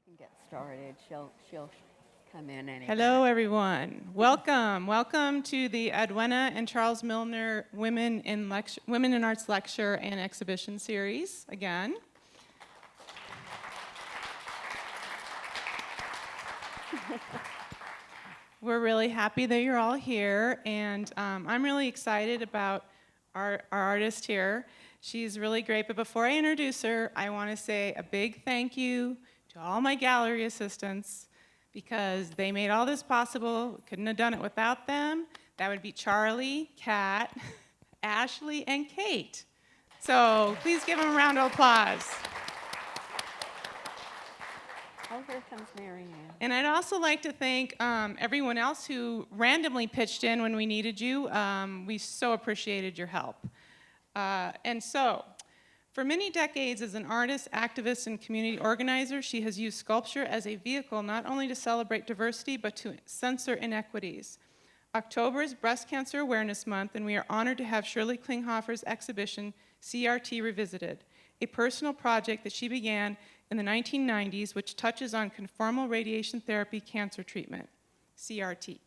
can get started. She'll come in anyway. Hello, everyone. Welcome to the Edwina and Charles Milner Women in Arts Lecture and Exhibition Series again. We're really happy that you're all here, and I'm really excited about our artist here. She's really great, but before I introduce her, I want to say a big thank you to all my gallery assistants, because they made all this possible. Couldn't have done it without them. That would be Charlie, Kat, Ashley, and Kate. So please give them a round of applause. Oh, here comes Mary Ann. And I'd also like to thank everyone else who randomly pitched in when we needed you. We so appreciated your help. And so, for many decades as an artist, activist, and community organizer, she has used sculpture as a vehicle not only to celebrate diversity, but to censor inequities. October is Breast Cancer Awareness Month, and we are honored to have Shirley Klinghoffer's exhibition, CRT Revisited, a personal project that she began in the 1990s, which touches on conformal radiation therapy cancer treatment, CRT,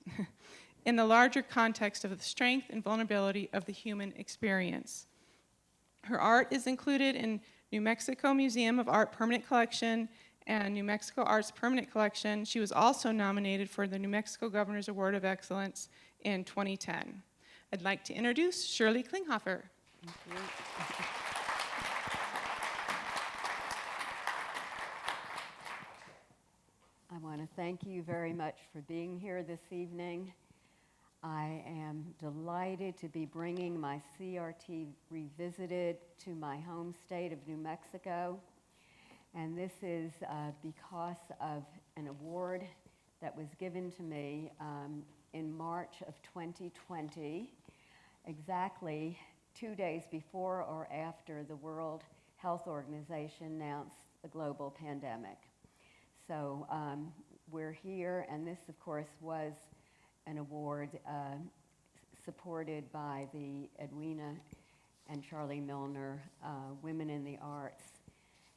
in the larger context of the strength and vulnerability of the human experience. Her art is included in New Mexico Museum of Art Permanent Collection and New Mexico Arts Permanent Collection. She was also nominated for the New Mexico Governor's Award of Excellence in 2010. I'd like to introduce Shirley Klinghoffer. Thank you. I want to thank you very much for being here this evening. I am delighted to be bringing my CRT Revisited to my home state of New Mexico. And this is because of an award that was given to me in March of 2020, exactly 2 days before or after the World Health Organization announced the global pandemic. So we're here, and this, of course, was an award supported by the Edwina and Charlie Milner Women in the Arts.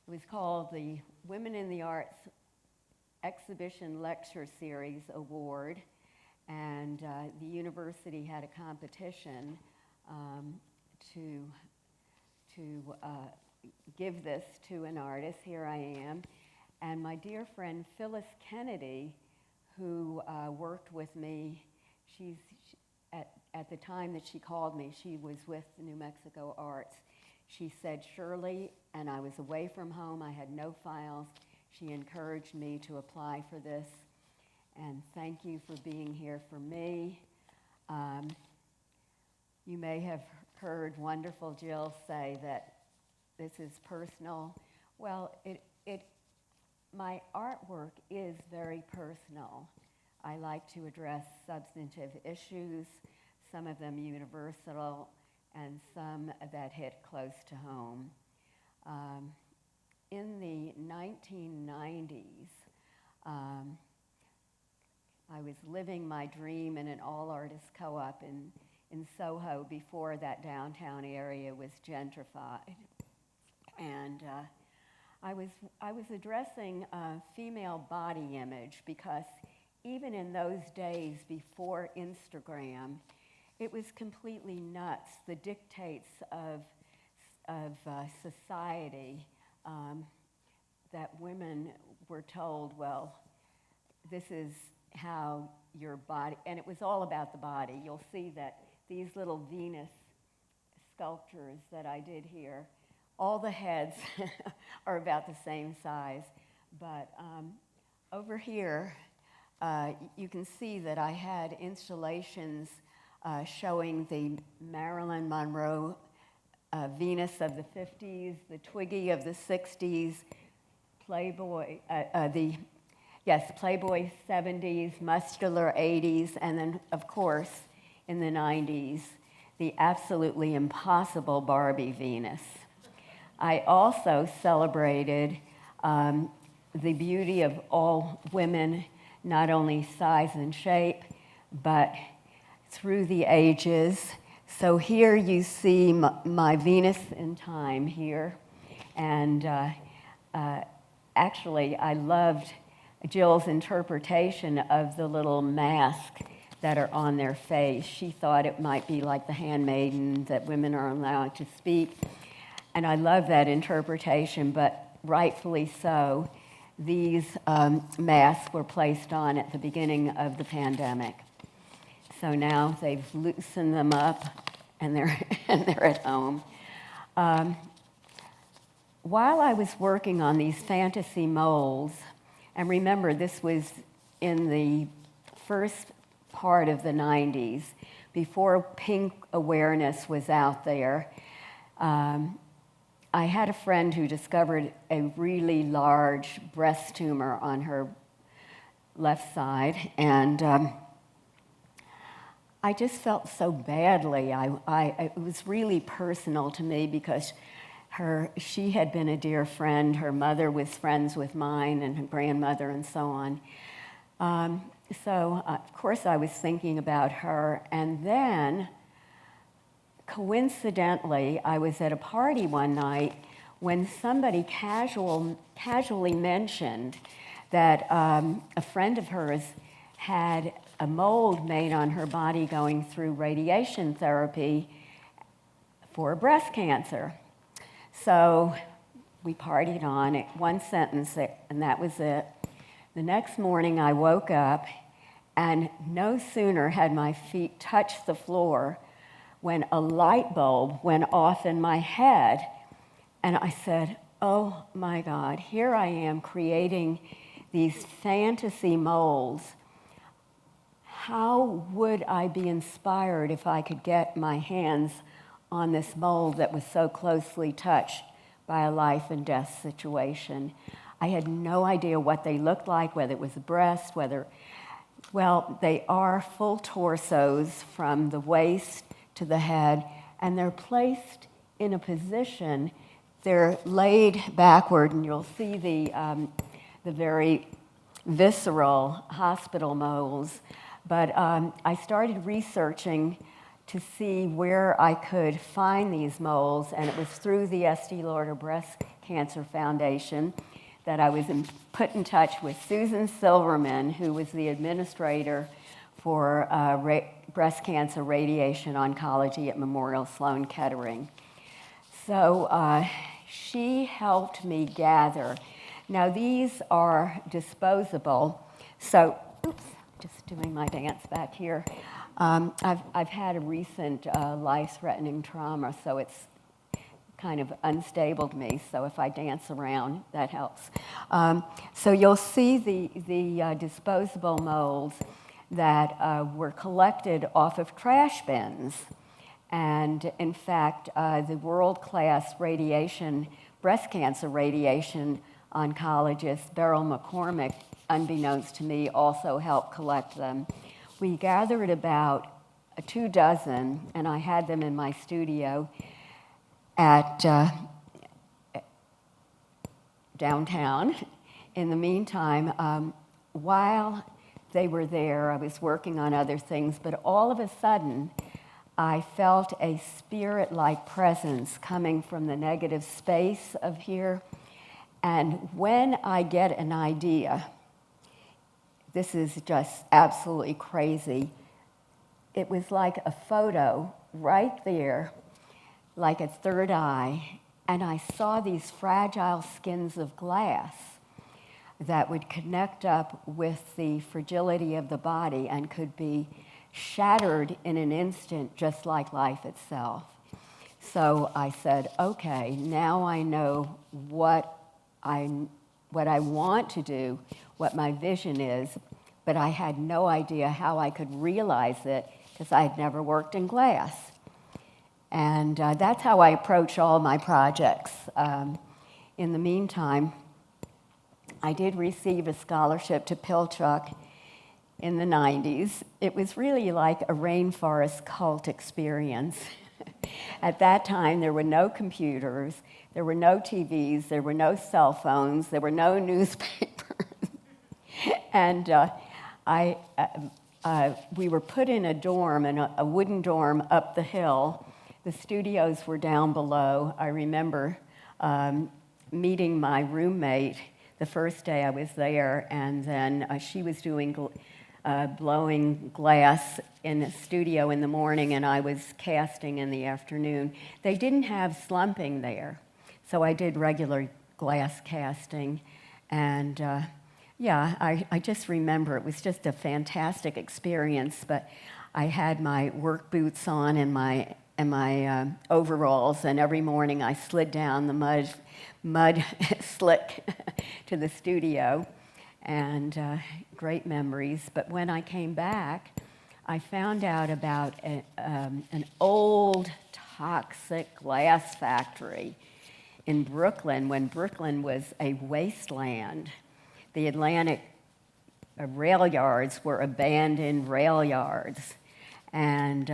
It was called the Women in the Arts Exhibition Lecture Series Award, and the university had a competition to give this to an artist. Here I am. And my dear friend Phyllis Kennedy, who worked with me, at the time that she called me, she was with the New Mexico Arts. She said, Shirley, and I was away from home, I had no files. She encouraged me to apply for this, and thank you for being here for me. You may have heard wonderful Jill say that this is personal. Well, my artwork is very personal. I like to address substantive issues, some of them universal, and some that hit close to home. In the 1990s, I was living my dream in an all-artist co-op in Soho before that downtown area was gentrified. And I was addressing female body image because even in those days before Instagram, it was completely nuts, the dictates of society, that women were told, well, this is how your body, and it was all about the body. You'll see that these little Venus sculptures that I did here, all the heads are about the same size, but over here, you can see that I had installations showing the Marilyn Monroe Venus of the 50s, the Twiggy of the 60s, Playboy, Playboy 70s, muscular 80s, and then, of course, in the 90s, the absolutely impossible Barbie Venus. I also celebrated the beauty of all women, not only size and shape, but through the ages. So here you see my Venus in time here, and actually, I loved Jill's interpretation of the little masks that are on their face. She thought it might be like the handmaiden, that women are allowed to speak. And I love that interpretation, but rightfully so, these masks were placed on at the beginning of the pandemic. So now they've loosened them up and they're, and they're at home. While I was working on these fantasy molds, and remember this was in the first part of the 90s, before pink awareness was out there, I had a friend who discovered a really large breast tumor on her left side, and I just felt so badly. It was really personal to me because she had been a dear friend. Her mother was friends with mine and her grandmother and so on. Of course, I was thinking about her. And then, coincidentally, I was at a party one night when somebody casually mentioned that a friend of hers had a mold made on her body going through radiation therapy for breast cancer. So we partied on it, one sentence, and that was it. The next morning I woke up, and no sooner had my feet touched the floor when a light bulb went off in my head. And I said, oh my God, here I am creating these fantasy molds. How would I be inspired if I could get my hands on this mold that was so closely touched by a life and death situation? I had no idea what they looked like, whether it was a breast, well, they are full torsos from the waist to the head, and they're placed in a position, they're laid backward, and you'll see the very visceral hospital molds. But I started researching to see where I could find these molds, and it was through the Estee Lauder Breast Cancer Foundation that I was put in touch with Susan Silverman, who was the administrator for breast cancer radiation oncology at Memorial Sloan Kettering. So she helped me gather. Now these are disposable, so, oops, just doing my dance back here. I've had a recent life-threatening trauma, so it's kind of unstabled me, so if I dance around, that helps. So you'll see the disposable molds that were collected off of trash bins. And in fact, the world-class breast cancer radiation oncologist, Beryl McCormick, unbeknownst to me, also helped collect them. We gathered about 24, and I had them in my studio at downtown. In the meantime, while they were there, I was working on other things, but all of a sudden, I felt a spirit-like presence coming from the negative space of here. And when I get an idea, this is just absolutely crazy, it was like a photo right there, like a third eye, and I saw these fragile skins of glass that would connect up with the fragility of the body and could be shattered in an instant, just like life itself. So I said, okay, now I know what I want to do, what my vision is, but I had no idea how I could realize it because I had never worked in glass. And that's how I approach all my projects. In the meantime, I did receive a scholarship to Pilchuck in the 90s. It was really like a rainforest cult experience. At that time, there were no computers, there were no TVs, there were no cell phones, there were no newspapers. And we were put in a dorm, a wooden dorm up the hill. The studios were down below. I remember meeting my roommate the first day I was there, and then she was doing blowing glass in a studio in the morning, and I was casting in the afternoon. They didn't have slumping there, so I did regular glass casting, and yeah, I just remember it was just a fantastic experience, but I had my work boots on and my overalls, and every morning I slid down the mud slick to the studio, and great memories. But when I came back, I found out about an old toxic glass factory in Brooklyn when Brooklyn was a wasteland. The Atlantic rail yards were abandoned rail yards, and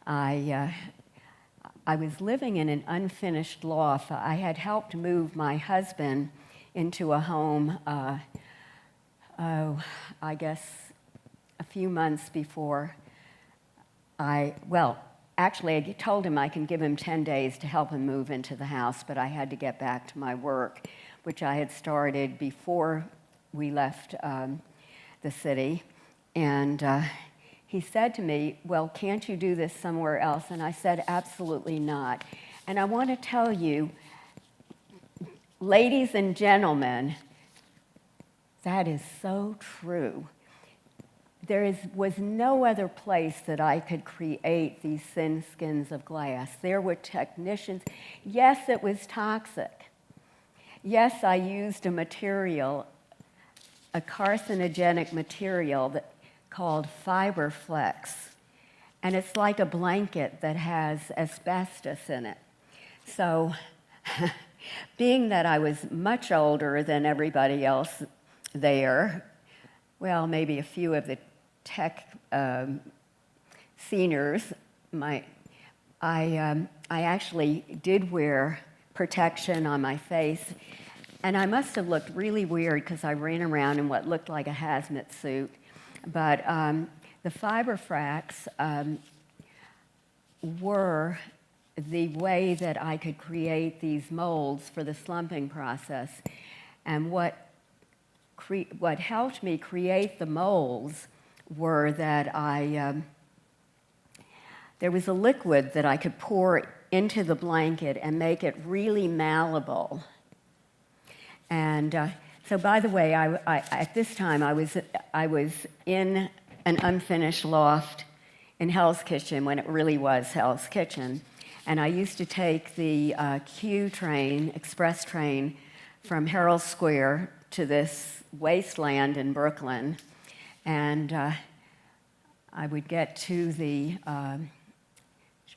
I was living in an unfinished loft. I had helped move my husband into a home, I guess a few months before actually I told him I can give him 10 days to help him move into the house, but I had to get back to my work, which I had started before we left the city. And he said to me, well, can't you do this somewhere else? And I said, absolutely not. And I want to tell you, ladies and gentlemen, that is so true. There was no other place that I could create these thin skins of glass. There were technicians. Yes, it was toxic. Yes, I used a material, a carcinogenic material called Fiberflex, and it's like a blanket that has asbestos in it. So, being that I was much older than everybody else there, well, maybe a few of the tech seniors, I actually did wear protection on my face, and I must have looked really weird because I ran around in what looked like a hazmat suit. But the Fiberflex were the way that I could create these molds for the slumping process. And what helped me create the molds were that there was a liquid that I could pour into the blanket and make it really malleable. And so, by the way, at this time I was in an unfinished loft in Hell's Kitchen when it really was Hell's Kitchen, and I used to take the Q train, express train, from Herald Square to this wasteland in Brooklyn, and I would get to the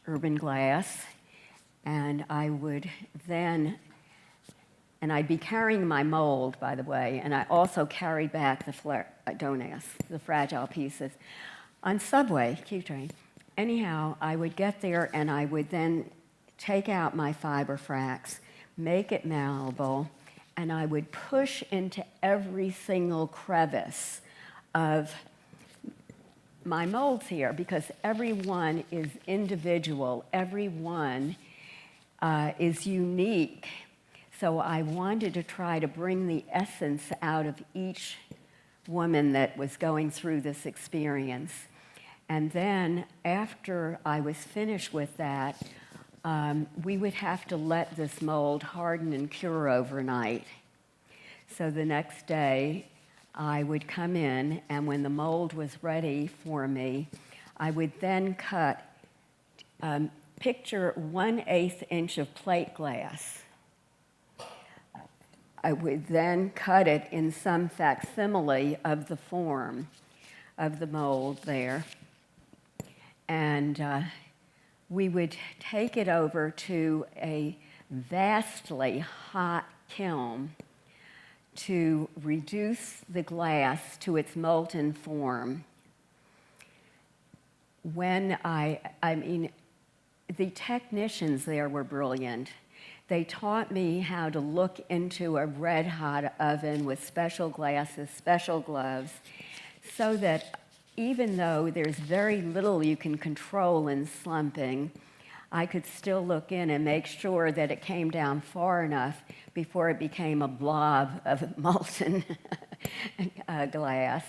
urban glass, and I would then. And I'd be carrying my mold, by the way, and I also carried back the fragile pieces on subway, Q train. Anyhow, I would get there and I would then take out my Fiberflex, make it malleable, and I would push into every single crevice of my molds here, because every one is individual, every one is unique. So I wanted to try to bring the essence out of each woman that was going through this experience. And then after I was finished with that, we would have to let this mold harden and cure overnight. So the next day, I would come in, and when the mold was ready for me, I would then cut, picture 1/8 inch of plate glass. I would then cut it in some facsimile of the form of the mold there. And we would take it over to a vastly hot kiln to reduce the glass to its molten form. When the technicians there were brilliant. They taught me how to look into a red-hot oven with special glasses, special gloves, so that even though there's very little you can control in slumping, I could still look in and make sure that it came down far enough before it became a blob of molten glass.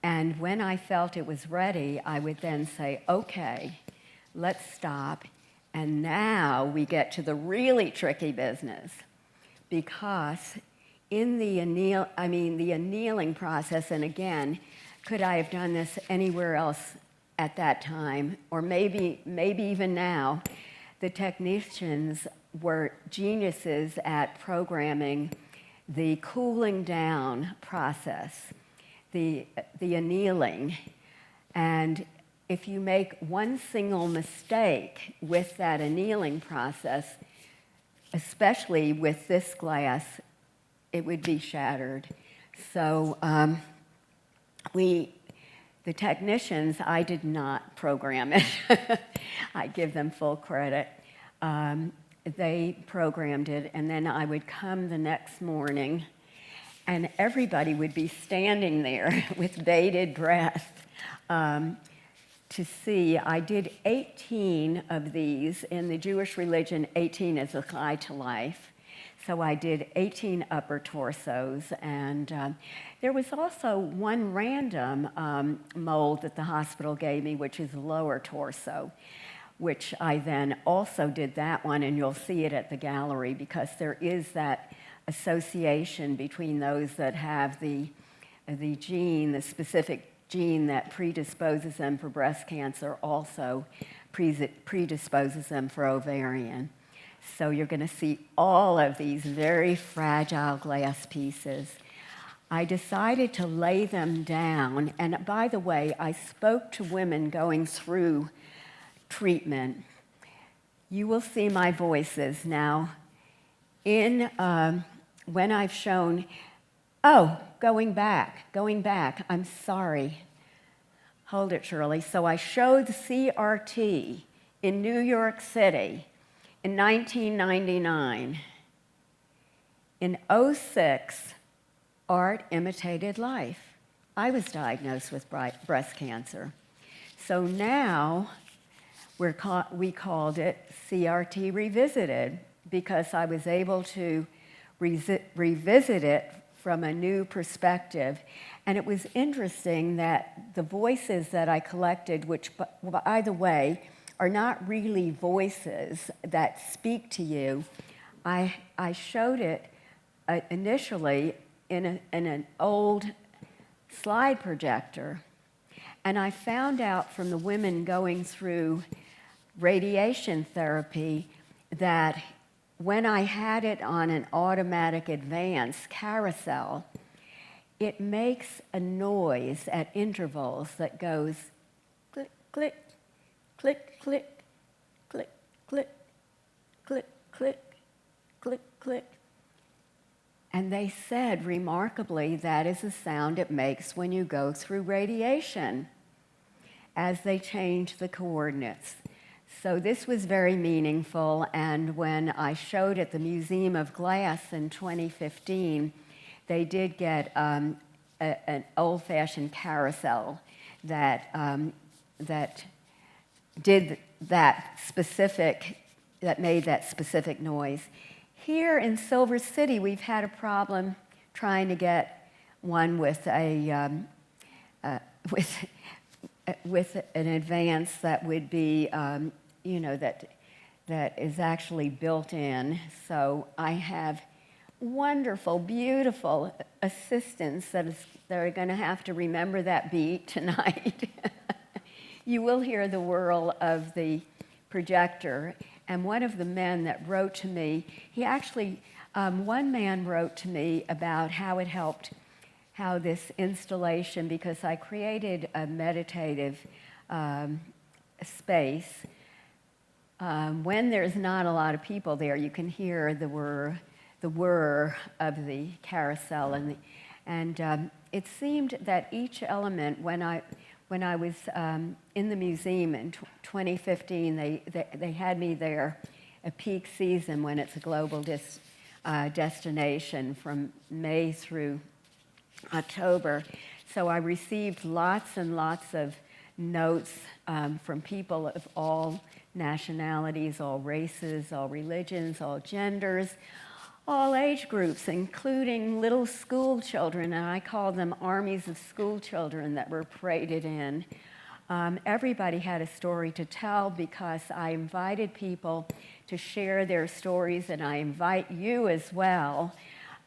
And when I felt it was ready, I would then say, okay, let's stop. And now we get to the really tricky business, because in the annealing process, and again, could I have done this anywhere else at that time, or maybe even now, the technicians were geniuses at programming the cooling down process, the annealing. And if you make one single mistake with that annealing process, especially with this glass, it would be shattered. So the technicians, I did not program it. I give them full credit. They programmed it, and then I would come the next morning, and everybody would be standing there with bated breath to see. I did 18 of these. In the Jewish religion, 18 is a chai to life. So I did 18 upper torsos, and there was also one random mold that the hospital gave me, which is lower torso, which I then also did that one, and you'll see it at the gallery, because there is that association between those that have the gene, the specific gene that predisposes them for breast cancer, also predisposes them for ovarian. So you're going to see all of these very fragile glass pieces. I decided to lay them down, and by the way, I spoke to women going through treatment. You will see my voices now. When I've shown, going back, I'm sorry. Hold it, Shirley. So I showed CRT in New York City in 1999. In 2006, art imitated life. I was diagnosed with breast cancer. So now we called it CRT Revisited, because I was able to revisit it from a new perspective. And it was interesting that the voices that I collected, which, by the way, are not really voices that speak to you, I showed it initially in an old slide projector. And I found out from the women going through radiation therapy that when I had it on an automatic advance carousel, it makes a noise at intervals that goes click, click, click, click, click, click, click, click, click, click. And they said, remarkably, that is the sound it makes when you go through radiation as they change the coordinates. So this was very meaningful, and when I showed at the Museum of Glass in 2015, they did get an old-fashioned carousel that did that made that specific noise. Here in Silver City, we've had a problem trying to get one with with an advance that would be, that is actually built in. So I have wonderful, beautiful assistants that are going to have to remember that beat tonight. You will hear the whirl of the projector. And one of the men that wrote to me, he actually, one man wrote to me about how it helped, how this installation, because I created a meditative space. When there's not a lot of people there, you can hear the whir of the carousel, and it seemed that each element, when I was in the museum in 2015, they had me there a peak season when it's a global destination from May through October. So I received lots and lots of notes from people of all nationalities, all races, all religions, all genders, all age groups, including little school children, and I call them armies of school children that were paraded in. Everybody had a story to tell because I invited people to share their stories, and I invite you as well,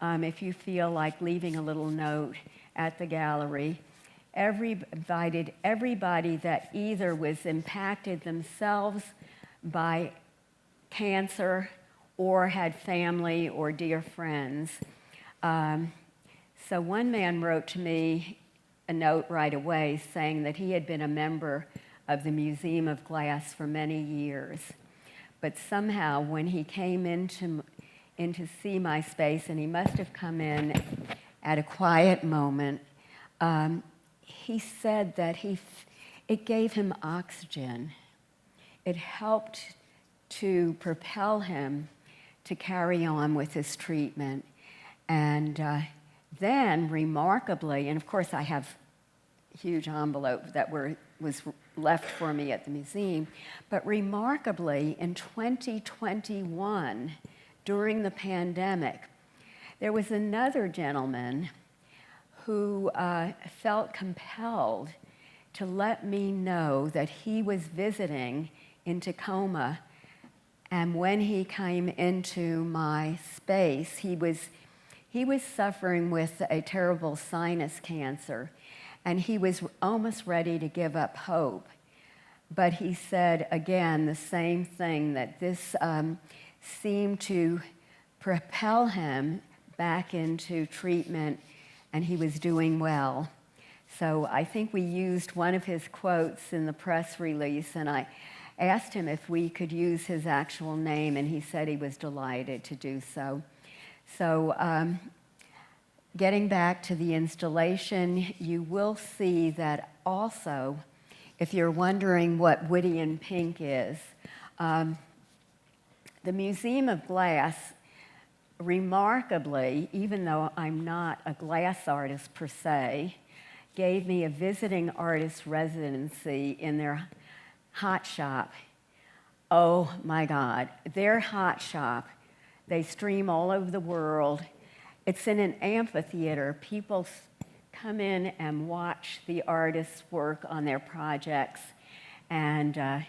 if you feel like leaving a little note at the gallery. Invited everybody that either was impacted themselves by cancer or had family or dear friends. So one man wrote to me a note right away saying that he had been a member of the Museum of Glass for many years. But somehow when he came in to see my space, and he must have come in at a quiet moment, he said that it gave him oxygen. It helped to propel him to carry on with his treatment. And then, remarkably, and of course I have a huge envelope that was left for me at the museum, but remarkably, in 2021, during the pandemic, there was another gentleman who felt compelled to let me know that he was visiting in Tacoma, and when he came into my space, he was suffering with a terrible sinus cancer, and he was almost ready to give up hope. But he said, again, the same thing, that this seemed to propel him back into treatment, and he was doing well. So I think we used one of his quotes in the press release, and I asked him if we could use his actual name, and he said he was delighted to do so. So getting back to the installation, you will see that also, if you're wondering what Woody in Pink is, the Museum of Glass, remarkably, even though I'm not a glass artist per se, gave me a visiting artist residency in their hot shop. Oh my God, their hot shop, they stream all over the world. It's in an amphitheater. People come in and watch the artists work on their projects. And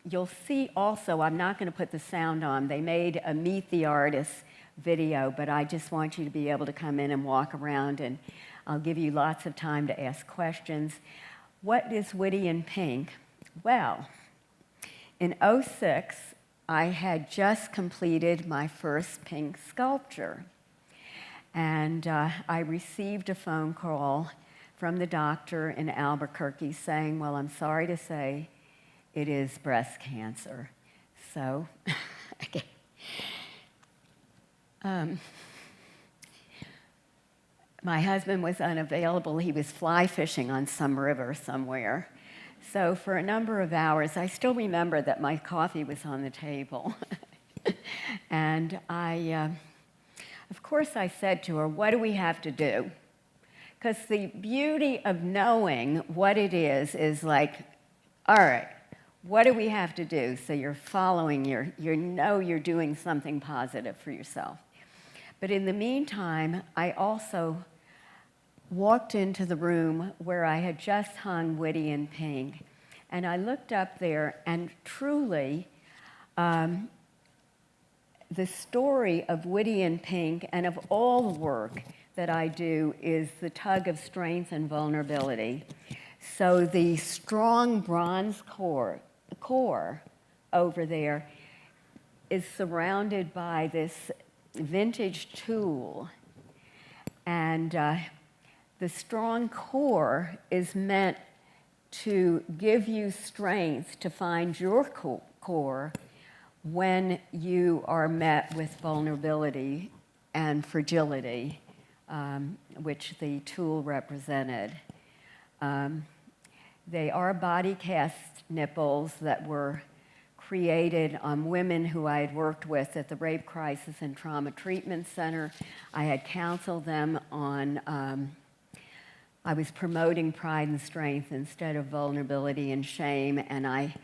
you'll see also, I'm not going to put the sound on, they made a Meet the Artists video, but I just want you to be able to come in and walk around, and I'll give you lots of time to ask questions. What is Woody in Pink? Well, in '06, I had just completed my first pink sculpture, and I received a phone call from the doctor in Albuquerque saying, well, I'm sorry to say it is breast cancer. So, okay. My husband was unavailable. He was fly fishing on some river somewhere. So for a number of hours, I still remember that my coffee was on the table. And of course I said to her, what do we have to do? Because the beauty of knowing what it is like, all right, what do we have to do? So you're following, you know you're doing something positive for yourself. But in the meantime, I also walked into the room where I had just hung Woody in Pink, and I looked up there, and truly, the story of Woody in Pink and of all the work that I do is the tug of strength and vulnerability. So the strong bronze core over there is surrounded by this vintage tool, and the strong core is meant to give you strength to find your core when you are met with vulnerability and fragility, which the tool represented. They are body cast nipples that were created on women who I had worked with at the Rape Crisis and Trauma Treatment Center. I had counseled them on I was promoting pride and strength instead of vulnerability and shame, and I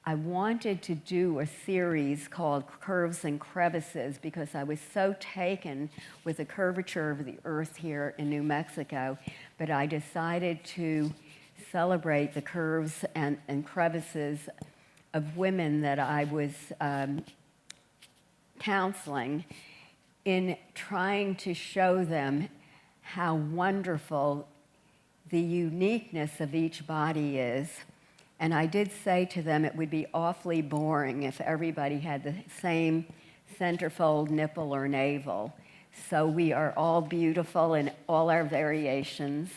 wanted to do a series called Curves and Crevices because I was so taken with the curvature of the earth here in New Mexico, but I decided to celebrate the curves and crevices of women that I was counseling in trying to show them how wonderful the uniqueness of each body is. And I did say to them it would be awfully boring if everybody had the same centerfold, nipple, or navel. So we are all beautiful in all our variations,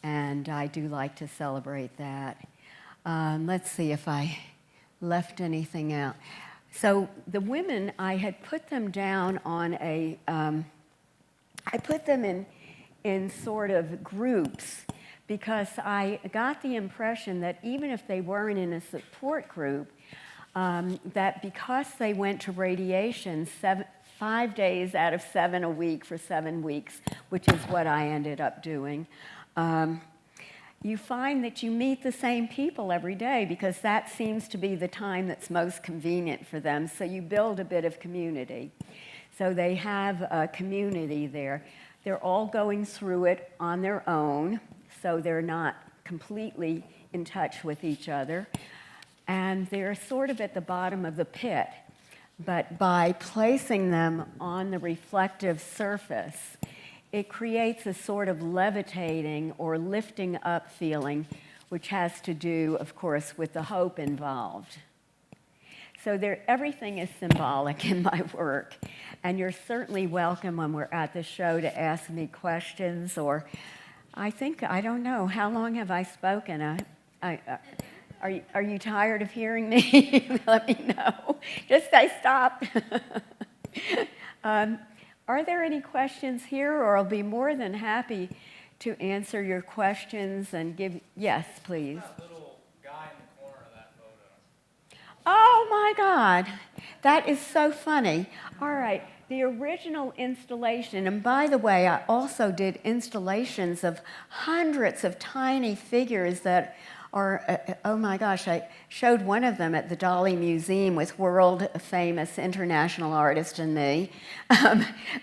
and I do like to celebrate that. Let's see if I left anything out. So the women, I had put them down on a, I put them in sort of groups, because I got the impression that even if they weren't in a support group, that because they went to radiation 5 days out of 7 a week for 7 weeks, which is what I ended up doing, you find that you meet the same people every day because that seems to be the time that's most convenient for them, so you build a bit of community. So they have a community there. They're all going through it on their own, so they're not completely in touch with each other. And they're sort of at the bottom of the pit. But by placing them on the reflective surface, it creates a sort of levitating or lifting up feeling, which has to do, of course, with the hope involved. So everything is symbolic in my work. And you're certainly welcome when we're at the show to ask me questions, or I don't know, how long have I spoken? Are you tired of hearing me? Let me know. Just say stop. Are there any questions here, or I'll be more than happy to answer your questions and give, yes, please. That little guy in the corner of that photo. Oh my God, that is so funny. All right, the original installation, and by the way, I also did installations of hundreds of tiny figures that are, oh my gosh, I showed one of them at the Dolly Museum with world-famous international artist and me.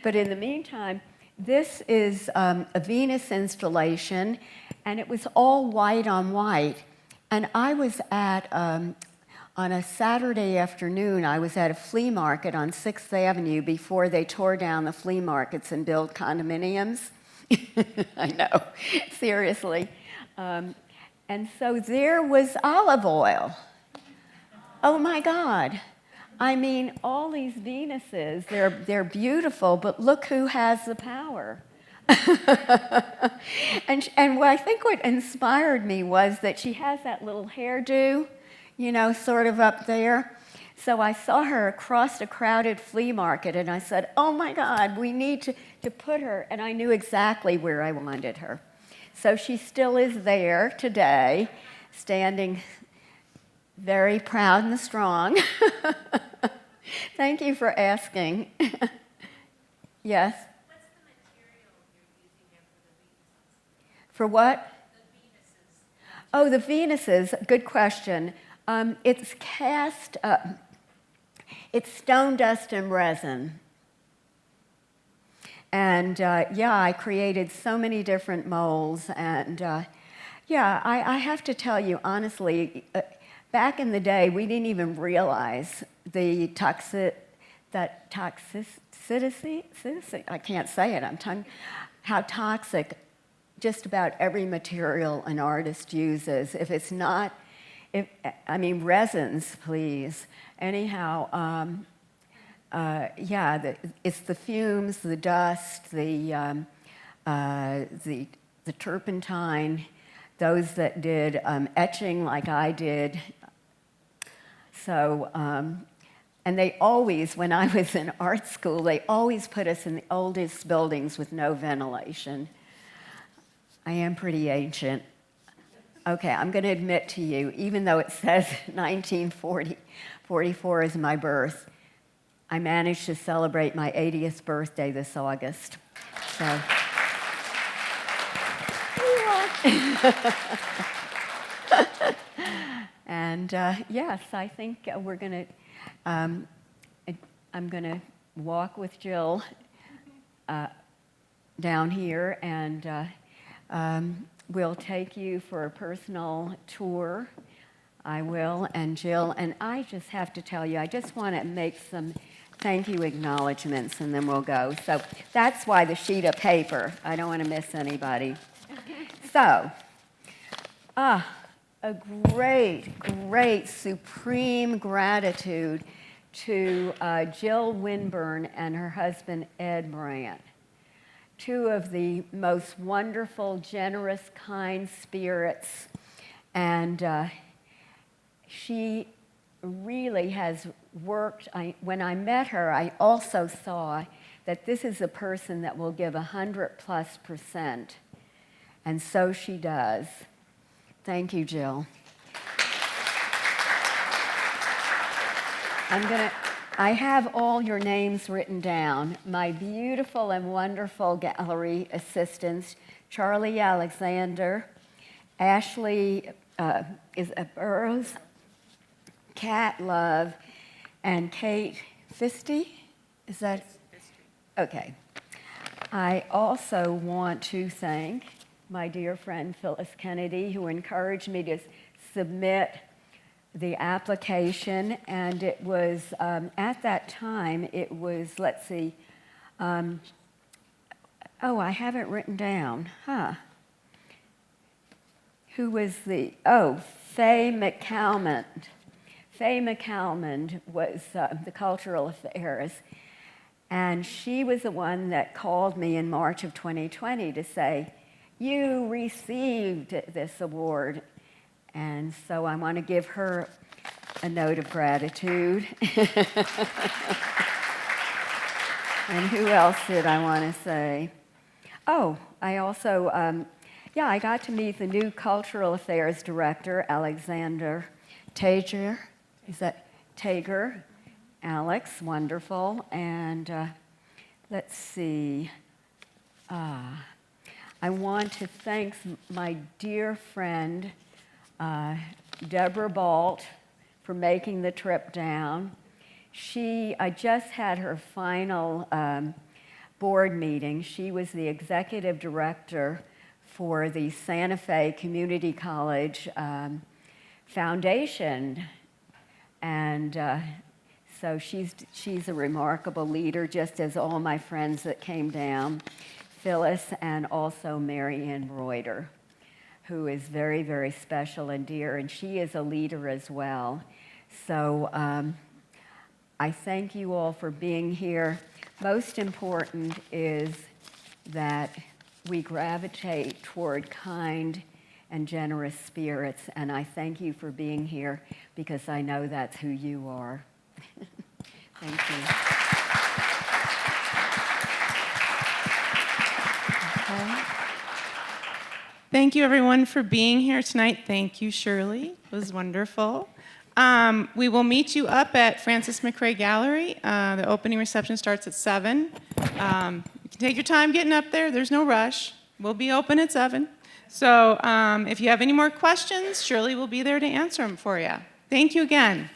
But in the meantime, this is a Venus installation, and it was all white on white. And I was at, on a Saturday afternoon, I was at a flea market on 6th Avenue before they tore down the flea markets and built condominiums. I know, seriously. And so there was olive oil. Oh my God. I mean, all these Venuses, they're beautiful, but look who has the power. and what I think what inspired me was that she has that little hairdo, you know, sort of up there. So I saw her across a crowded flea market, and I said, oh my God, we need to put her, and I knew exactly where I wanted her. So she still is there today, standing very proud and strong. Thank you for asking. Yes? What's the material you're using here for the Venuses? For what? The Venuses. Oh, the Venuses, good question. It's cast, it's stone dust and resin. And yeah, I created so many different molds. And yeah, I have to tell you, honestly, back in the day, we didn't even realize the toxicity, I can't say it, how toxic just about every material an artist uses. If it's not, I mean, resins, please. Anyhow, yeah, it's the fumes, the dust, the turpentine, those that did etching like I did. So, and they always, when I was in art school, they always put us in the oldest buildings with no ventilation. I am pretty ancient. Okay, I'm going to admit to you, even though it says 1944 is my birth, I managed to celebrate my 80th birthday this August. So, woo! And yes, I think we're going to, I'm going to walk with Jill down here, and we'll take you for a personal tour. I will, and Jill, and I just have to tell you, I just want to make some thank you acknowledgments, and then we'll go. So that's why the sheet of paper. I don't want to miss anybody. So, a great, great, supreme gratitude to Jill Winburn and her husband, Ed Brandt. Two of the most wonderful, generous, kind spirits, and she really has worked. When I met her, I also saw that this is a person that will give 100+%, and so she does. Thank you, Jill. I have all your names written down. My beautiful and wonderful gallery assistants, Charlie Alexander, Ashley Burrows, Kat Love, and Kate Fisty. Is that? Okay. I also want to thank my dear friend Phyllis Kennedy, who encouraged me to submit the application, and it was, at that time, it was, let's see, oh, I have it written down, Who was Faye McCalmont. Faye McCalmont was the Cultural Affairs, and she was the one that called me in March of 2020 to say, you received this award. And so I want to give her a note of gratitude. And who else did I want to say? Oh, I also, I got to meet the new Cultural Affairs Director, Alexander Tager. Is that Tager? Alex, wonderful. And let's see. I want to thank my dear friend, Deborah Balt, for making the trip down. I just had her final board meeting. She was the executive director for the Santa Fe Community College Foundation. And so she's a remarkable leader, just as all my friends that came down, Phyllis and also Marianne Reuter, who is very, very special and dear, and she is a leader as well. So I thank you all for being here. Most important is that we gravitate toward kind and generous spirits, and I thank you for being here because I know that's who you are. Thank you. Okay. Thank you, everyone, for being here tonight. Thank you, Shirley. It was wonderful. We will meet you up at Francis McCray Gallery. The opening reception starts at 7. You can take your time getting up there. There's no rush. We'll be open at 7. So if you have any more questions, Shirley will be there to answer them for you. Thank you again.